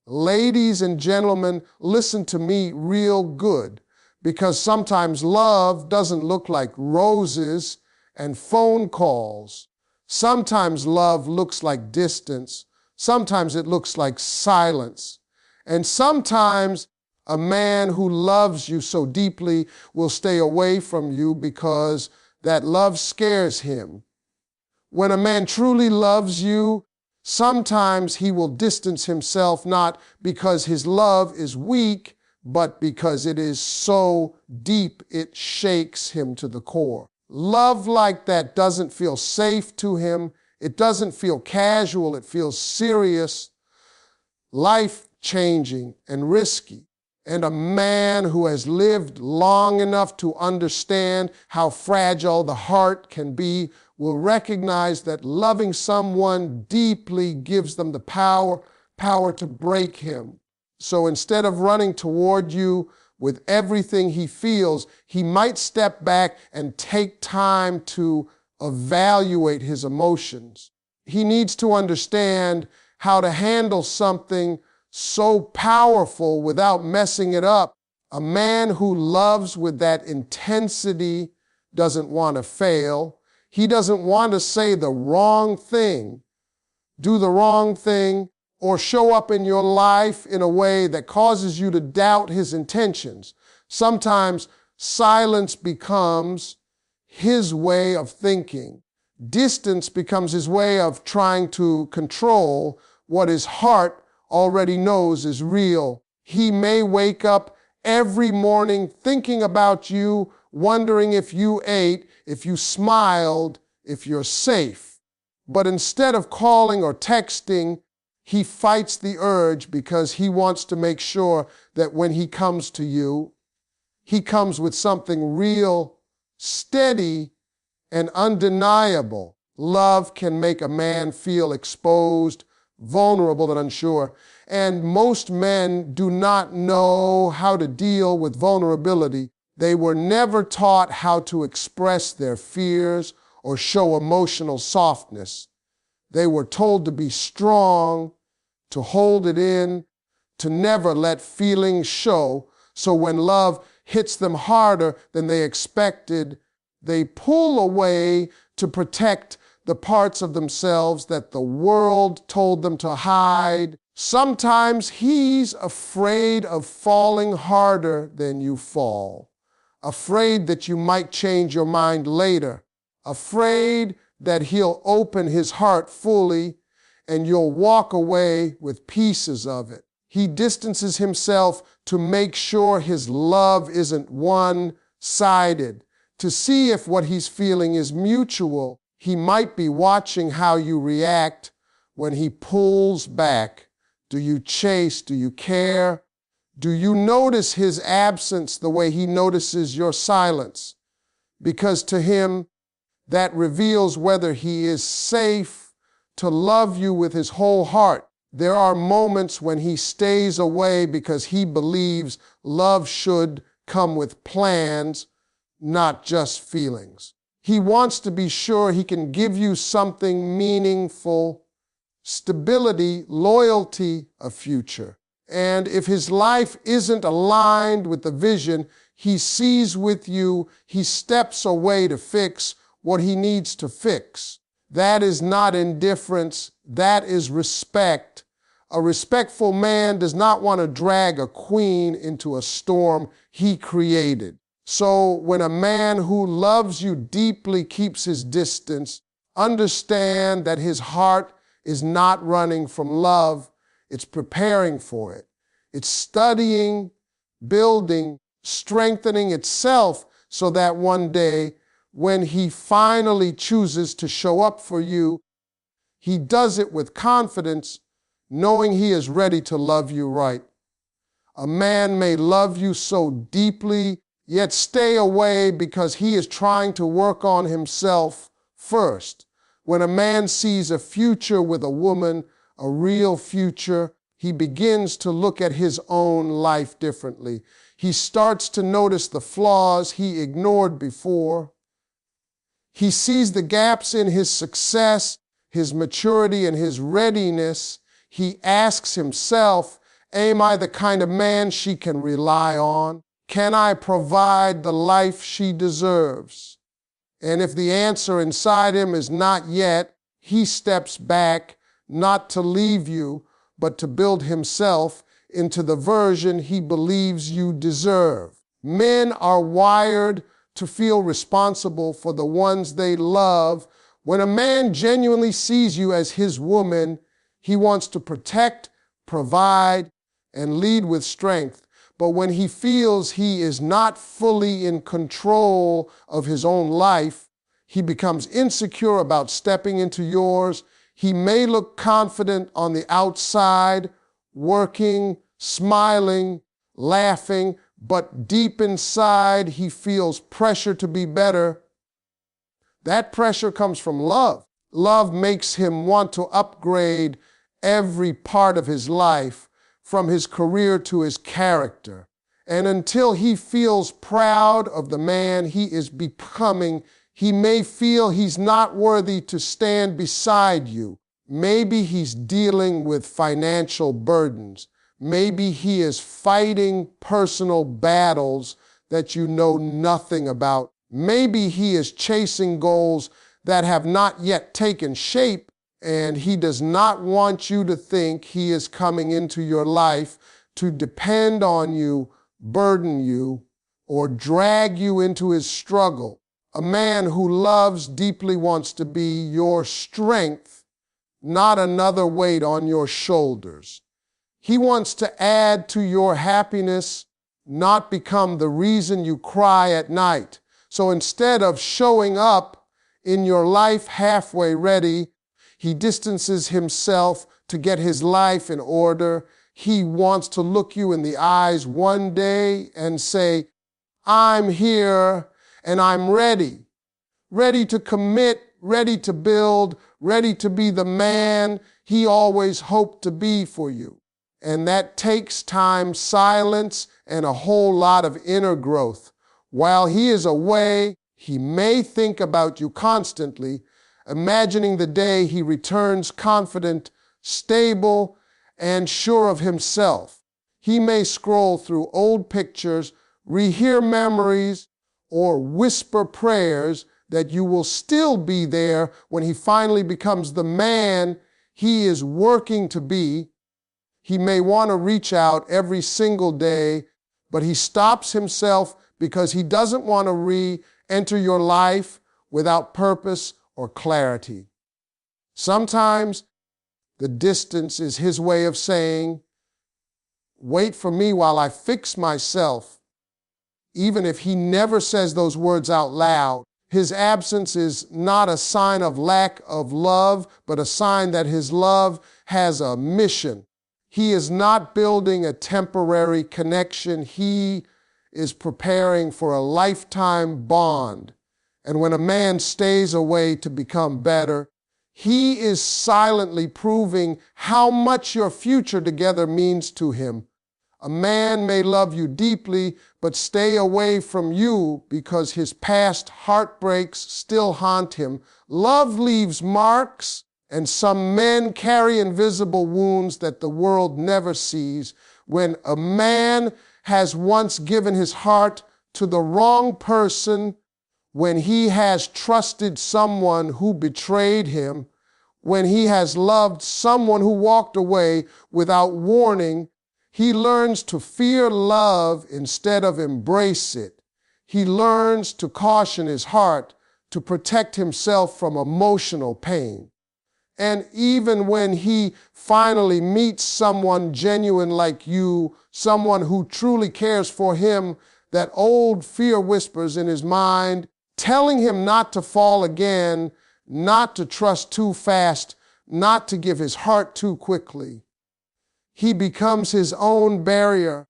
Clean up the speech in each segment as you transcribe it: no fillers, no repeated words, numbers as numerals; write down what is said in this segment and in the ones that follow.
Ladies and gentlemen, listen to me real good, because sometimes love doesn't look like roses and phone calls. Sometimes love looks like distance. Sometimes it looks like silence. And sometimes a man who loves you so deeply will stay away from you because that love scares him. When a man truly loves you, sometimes he will distance himself, not because his love is weak, but because it is so deep it shakes him to the core. Love like that doesn't feel safe to him. It doesn't feel casual. It feels serious, life-changing, and risky. And a man who has lived long enough to understand how fragile the heart can be will recognize that loving someone deeply gives them the power to break him. So instead of running toward you with everything he feels, he might step back and take time to evaluate his emotions. He needs to understand how to handle something so powerful without messing it up. A man who loves with that intensity doesn't want to fail. He doesn't want to say the wrong thing, do the wrong thing, or show up in your life in a way that causes you to doubt his intentions. Sometimes silence becomes his way of thinking. Distance becomes his way of trying to control what his heart already knows is real. He may wake up every morning thinking about you, wondering if you ate, if you smiled, if you're safe. But instead of calling or texting, he fights the urge because he wants to make sure that when he comes to you, he comes with something real, steady, and undeniable. Love can make a man feel exposed, vulnerable, and unsure. And most men do not know how to deal with vulnerability. They were never taught how to express their fears or show emotional softness. They were told to be strong, to hold it in, to never let feelings show. So when love hits them harder than they expected, they pull away to protect the parts of themselves that the world told them to hide. Sometimes he's afraid of falling harder than you fall, afraid that you might change your mind later, afraid that he'll open his heart fully and you'll walk away with pieces of it. He distances himself to make sure his love isn't one-sided, to see if what he's feeling is mutual. He might be watching how you react when he pulls back. Do you chase? Do you care? Do you notice his absence the way he notices your silence? Because to him, that reveals whether he is safe to love you with his whole heart. There are moments when he stays away because he believes love should come with plans, not just feelings. He wants to be sure he can give you something meaningful, stability, loyalty, a future. And if his life isn't aligned with the vision he sees with you, he steps away to fix what he needs to fix. That is not indifference, that is respect. A respectful man does not want to drag a queen into a storm he created. So when a man who loves you deeply keeps his distance, understand that his heart is not running from love, it's preparing for it. It's studying, building, strengthening itself so that one day, when he finally chooses to show up for you, he does it with confidence, knowing he is ready to love you right. A man may love you so deeply, yet stay away because he is trying to work on himself first. When a man sees a future with a woman, a real future, he begins to look at his own life differently. He starts to notice the flaws he ignored before. He sees the gaps in his success, his maturity, and his readiness. He asks himself, Am I the kind of man she can rely on? Can I provide the life she deserves? And if the answer inside him is not yet, he steps back, not to leave you, but to build himself into the version he believes you deserve. Men are wired to feel responsible for the ones they love. When a man genuinely sees you as his woman, he wants to protect, provide, and lead with strength. But when he feels he is not fully in control of his own life, he becomes insecure about stepping into yours. He may look confident on the outside, working, smiling, laughing, but deep inside he feels pressure to be better. That pressure comes from love. Love makes him want to upgrade every part of his life, from his career to his character. And until he feels proud of the man he is becoming, he may feel he's not worthy to stand beside you. Maybe he's dealing with financial burdens. Maybe he is fighting personal battles that you know nothing about. Maybe he is chasing goals that have not yet taken shape, and he does not want you to think he is coming into your life to depend on you, burden you, or drag you into his struggle. A man who loves deeply wants to be your strength, not another weight on your shoulders. He wants to add to your happiness, not become the reason you cry at night. So instead of showing up in your life halfway ready, he distances himself to get his life in order. He wants to look you in the eyes one day and say, I'm here and I'm ready. Ready to commit, ready to build, ready to be the man he always hoped to be for you. And that takes time, silence, and a whole lot of inner growth. While he is away, he may think about you constantly, imagining the day he returns confident, stable, and sure of himself. He may scroll through old pictures, rehear memories, or whisper prayers that you will still be there when he finally becomes the man he is working to be. He may want to reach out every single day, but he stops himself because he doesn't want to re-enter your life without purpose or clarity. Sometimes the distance is his way of saying, wait for me while I fix myself. Even if he never says those words out loud, his absence is not a sign of lack of love, but a sign that his love has a mission. He is not building a temporary connection. He is preparing for a lifetime bond. And when a man stays away to become better, he is silently proving how much your future together means to him. A man may love you deeply, but stay away from you because his past heartbreaks still haunt him. Love leaves marks, and some men carry invisible wounds that the world never sees. When a man has once given his heart to the wrong person, when he has trusted someone who betrayed him, when he has loved someone who walked away without warning, he learns to fear love instead of embrace it. He learns to caution his heart to protect himself from emotional pain. And even when he finally meets someone genuine like you, someone who truly cares for him, that old fear whispers in his mind, telling him not to fall again, not to trust too fast, not to give his heart too quickly. He becomes his own barrier,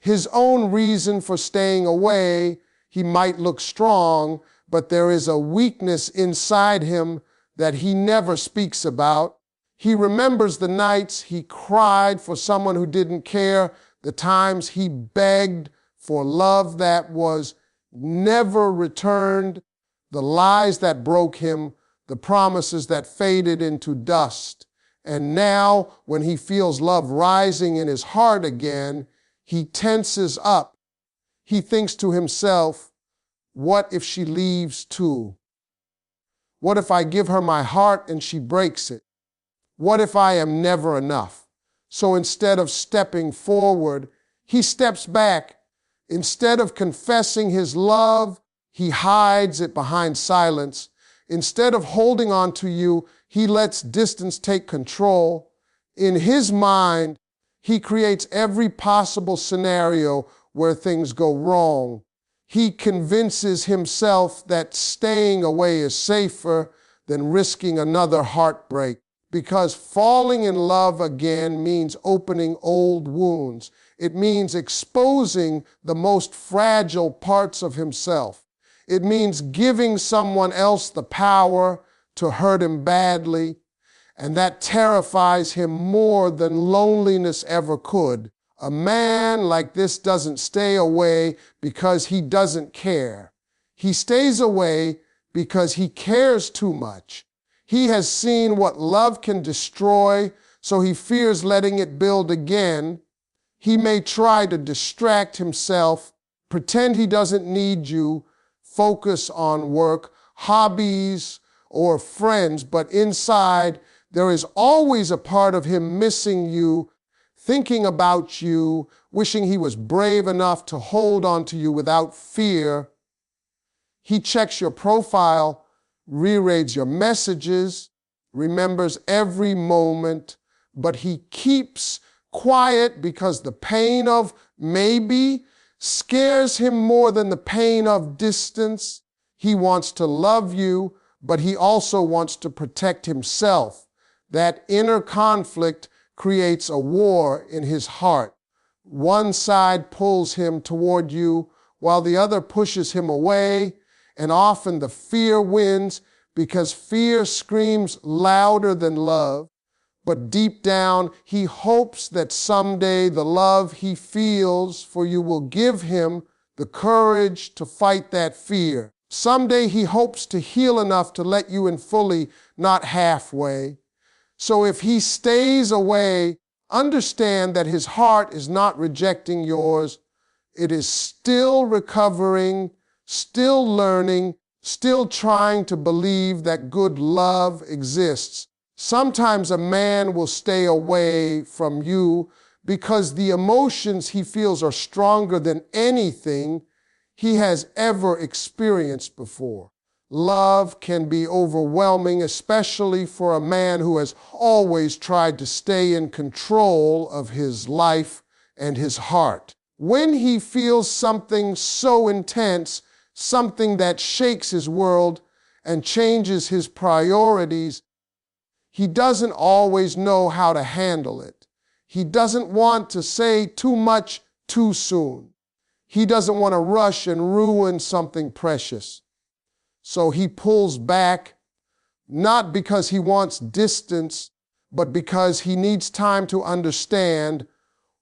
his own reason for staying away. He might look strong, but there is a weakness inside him that he never speaks about. He remembers the nights he cried for someone who didn't care, the times he begged for love that was never returned, the lies that broke him, the promises that faded into dust. And now, when he feels love rising in his heart again, he tenses up. He thinks to himself, what if she leaves too? What if I give her my heart and she breaks it? What if I am never enough? So instead of stepping forward, he steps back. Instead of confessing his love, he hides it behind silence. Instead of holding on to you, he lets distance take control. In his mind, he creates every possible scenario where things go wrong. He convinces himself that staying away is safer than risking another heartbreak, because falling in love again means opening old wounds. It means exposing the most fragile parts of himself. It means giving someone else the power to hurt him badly, and that terrifies him more than loneliness ever could. A man like this doesn't stay away because he doesn't care. He stays away because he cares too much. He has seen what love can destroy, so he fears letting it build again. He may try to distract himself, pretend he doesn't need you, focus on work, hobbies, or friends, but inside there is always a part of him missing you, thinking about you, wishing he was brave enough to hold on to you without fear. He checks your profile, rereads your messages, remembers every moment, but he keeps quiet because the pain of maybe scares him more than the pain of distance. He wants to love you, but he also wants to protect himself. That inner conflict creates a war in his heart. One side pulls him toward you while the other pushes him away, and often the fear wins because fear screams louder than love. But deep down, he hopes that someday the love he feels for you will give him the courage to fight that fear. Someday he hopes to heal enough to let you in fully, not halfway. So if he stays away, understand that his heart is not rejecting yours. It is still recovering, still learning, still trying to believe that good love exists. Sometimes a man will stay away from you because the emotions he feels are stronger than anything he has ever experienced before. Love can be overwhelming, especially for a man who has always tried to stay in control of his life and his heart. When he feels something so intense, something that shakes his world and changes his priorities, he doesn't always know how to handle it. He doesn't want to say too much too soon. He doesn't want to rush and ruin something precious. So he pulls back, not because he wants distance, but because he needs time to understand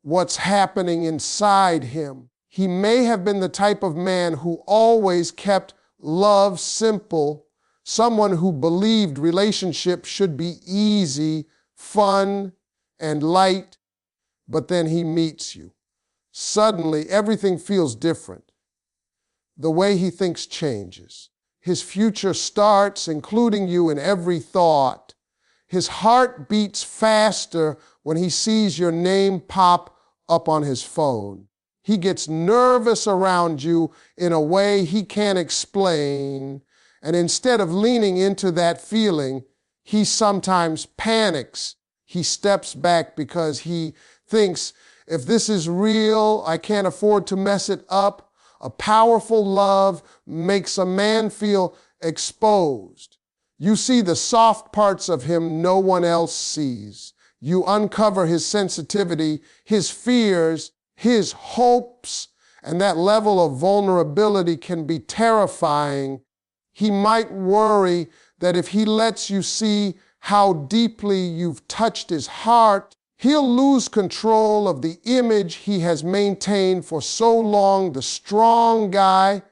what's happening inside him. He may have been the type of man who always kept love simple, someone who believed relationships should be easy, fun, and light, but then he meets you. Suddenly, everything feels different. The way he thinks changes. His future starts including you in every thought. His heart beats faster when he sees your name pop up on his phone. He gets nervous around you in a way he can't explain. And instead of leaning into that feeling, he sometimes panics. He steps back because he thinks, if this is real, I can't afford to mess it up. A powerful love makes a man feel exposed. You see the soft parts of him no one else sees. You uncover his sensitivity, his fears, his hopes, and that level of vulnerability can be terrifying. He might worry that if he lets you see how deeply you've touched his heart, he'll lose control of the image he has maintained for so long, the strong guy,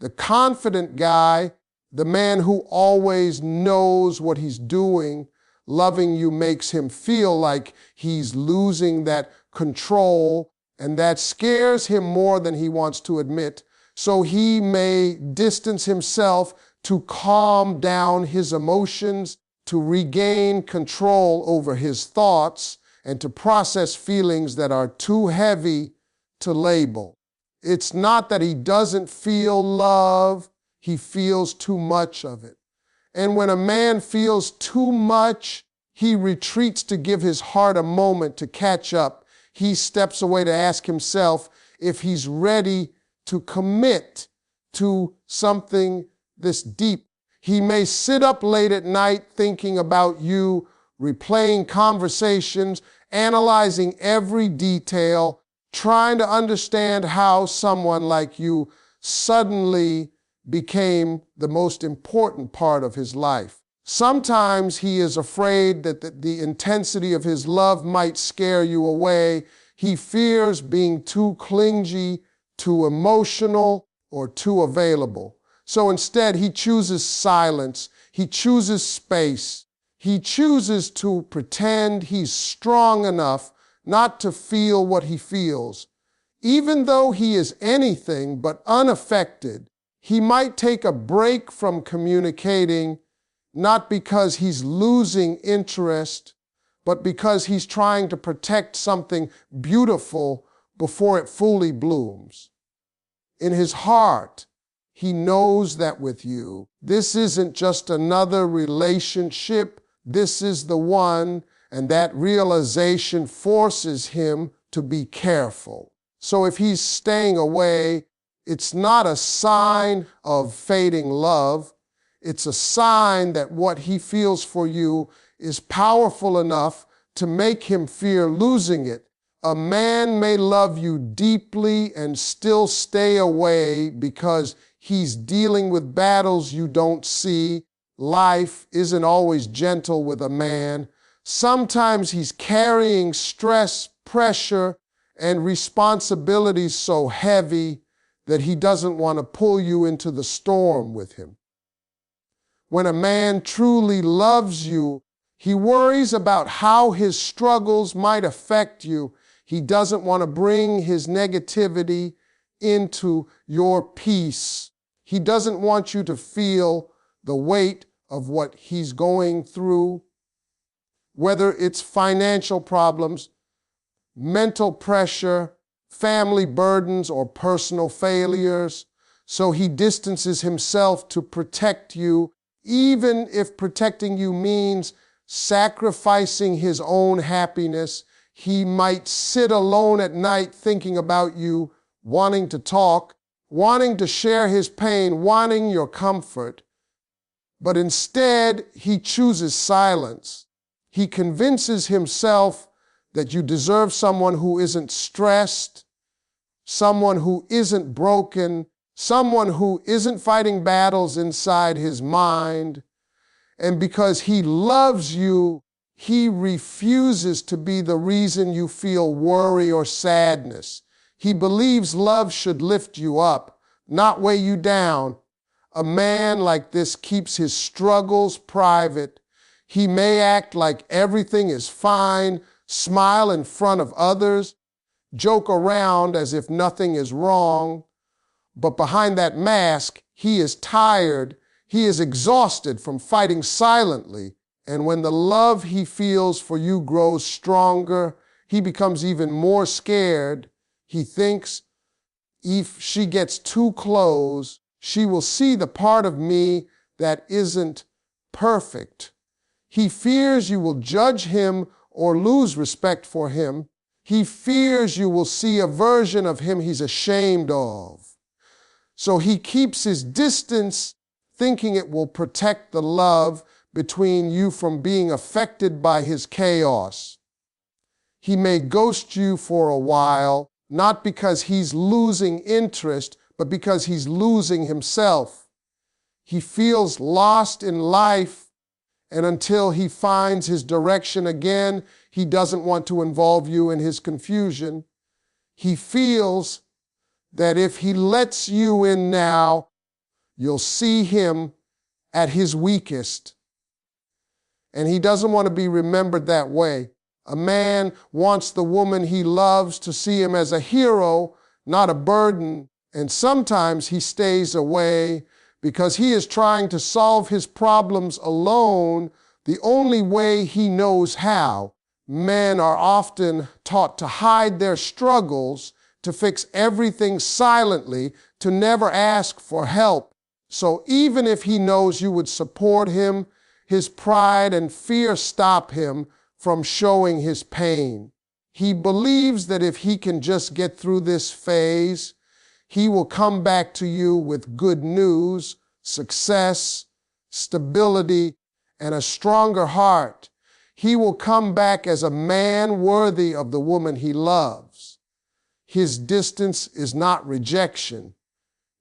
the confident guy, the man who always knows what he's doing. Loving you makes him feel like he's losing that control, and that scares him more than he wants to admit. So he may distance himself to calm down his emotions, to regain control over his thoughts, and to process feelings that are too heavy to label. It's not that he doesn't feel love, he feels too much of it. And when a man feels too much, he retreats to give his heart a moment to catch up. He steps away to ask himself if he's ready to commit to something this deep. He may sit up late at night thinking about you, replaying conversations, analyzing every detail, trying to understand how someone like you suddenly became the most important part of his life. Sometimes he is afraid that the intensity of his love might scare you away. He fears being too clingy, too emotional, or too available. So instead, he chooses silence. He chooses space. He chooses to pretend he's strong enough not to feel what he feels. Even though he is anything but unaffected, he might take a break from communicating, not because he's losing interest, but because he's trying to protect something beautiful before it fully blooms. In his heart, he knows that with you, this isn't just another relationship, this is the one, and that realization forces him to be careful. So if he's staying away, it's not a sign of fading love. It's a sign that what he feels for you is powerful enough to make him fear losing it. A man may love you deeply and still stay away because he's dealing with battles you don't see. Life isn't always gentle with a man. Sometimes he's carrying stress, pressure, and responsibilities so heavy that he doesn't want to pull you into the storm with him. When a man truly loves you, he worries about how his struggles might affect you. He doesn't want to bring his negativity into your peace. He doesn't want you to feel the weight of what he's going through, whether it's financial problems, mental pressure, family burdens, or personal failures. So he distances himself to protect you, even if protecting you means sacrificing his own happiness. He might sit alone at night thinking about you, wanting to talk, wanting to share his pain, wanting your comfort. But instead, he chooses silence. He convinces himself that you deserve someone who isn't stressed, someone who isn't broken, someone who isn't fighting battles inside his mind. And because he loves you, he refuses to be the reason you feel worry or sadness. He believes love should lift you up, not weigh you down. A man like this keeps his struggles private. He may act like everything is fine, smile in front of others, joke around as if nothing is wrong. But behind that mask, he is tired. He is exhausted from fighting silently. And when the love he feels for you grows stronger, he becomes even more scared. He thinks if she gets too close, she will see the part of me that isn't perfect. He fears you will judge him or lose respect for him. He fears you will see a version of him he's ashamed of. So he keeps his distance, thinking it will protect the love between you from being affected by his chaos. He may ghost you for a while, not because he's losing interest, but because he's losing himself. He feels lost in life, and until he finds his direction again, he doesn't want to involve you in his confusion. He feels that if he lets you in now, you'll see him at his weakest. and he doesn't want to be remembered that way. A man wants the woman he loves to see him as a hero, not a burden, and sometimes he stays away because he is trying to solve his problems alone, the only way he knows how. Men are often taught to hide their struggles, to fix everything silently, to never ask for help. So even if he knows you would support him, his pride and fear stop him from showing his pain. He believes that if he can just get through this phase, he will come back to you with good news, success, stability, and a stronger heart. He will come back as a man worthy of the woman he loves. His distance is not rejection,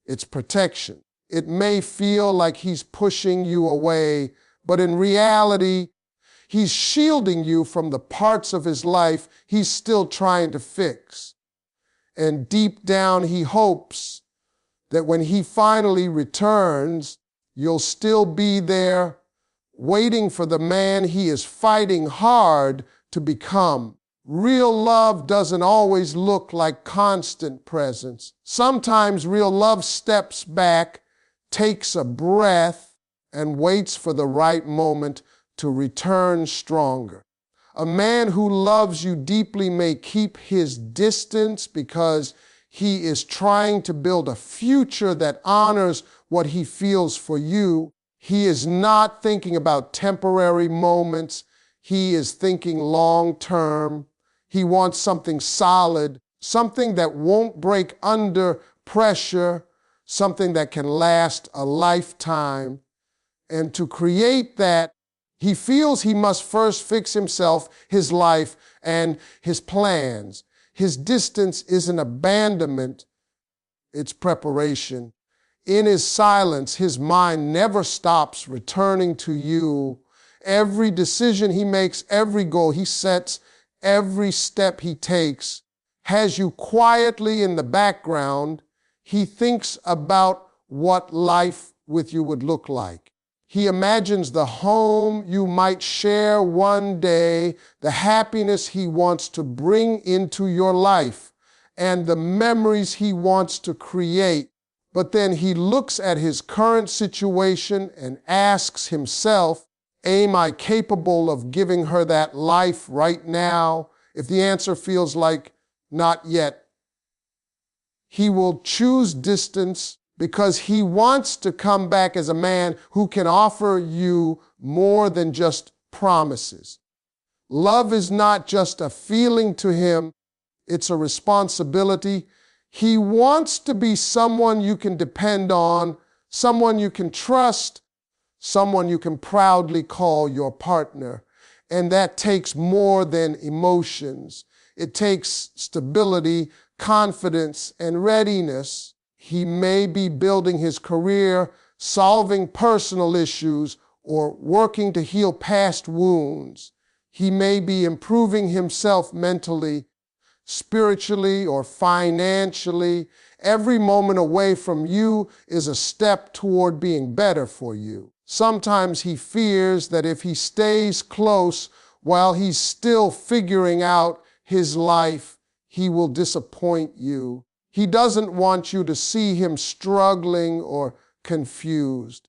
it's protection. It may feel like he's pushing you away, but in reality, he's shielding you from the parts of his life he's still trying to fix. And deep down, he hopes that when he finally returns, you'll still be there, waiting for the man he is fighting hard to become. Real love doesn't always look like constant presence. Sometimes real love steps back, takes a breath, and waits for the right moment to return stronger. A man who loves you deeply may keep his distance because he is trying to build a future that honors what he feels for you. He is not thinking about temporary moments. He is thinking long term. He wants something solid, something that won't break under pressure, something that can last a lifetime. And to create that, he feels he must first fix himself, his life, and his plans. His distance isn't abandonment, it's preparation. In his silence, his mind never stops returning to you. Every decision he makes, every goal he sets, every step he takes has you quietly in the background. He thinks about what life with you would look like. He imagines the home you might share one day, the happiness he wants to bring into your life, and the memories he wants to create. But then he looks at his current situation and asks himself, am I capable of giving her that life right now? If the answer feels like not yet, he will choose distance because he wants to come back as a man who can offer you more than just promises. Love is not just a feeling to him, it's a responsibility. He wants to be someone you can depend on, someone you can trust, someone you can proudly call your partner. And that takes more than emotions. It takes stability, confidence, and readiness. He may be building his career, solving personal issues, or working to heal past wounds. He may be improving himself mentally, spiritually, or financially. Every moment away from you is a step toward being better for you. Sometimes he fears that if he stays close while he's still figuring out his life, he will disappoint you. He doesn't want you to see him struggling or confused.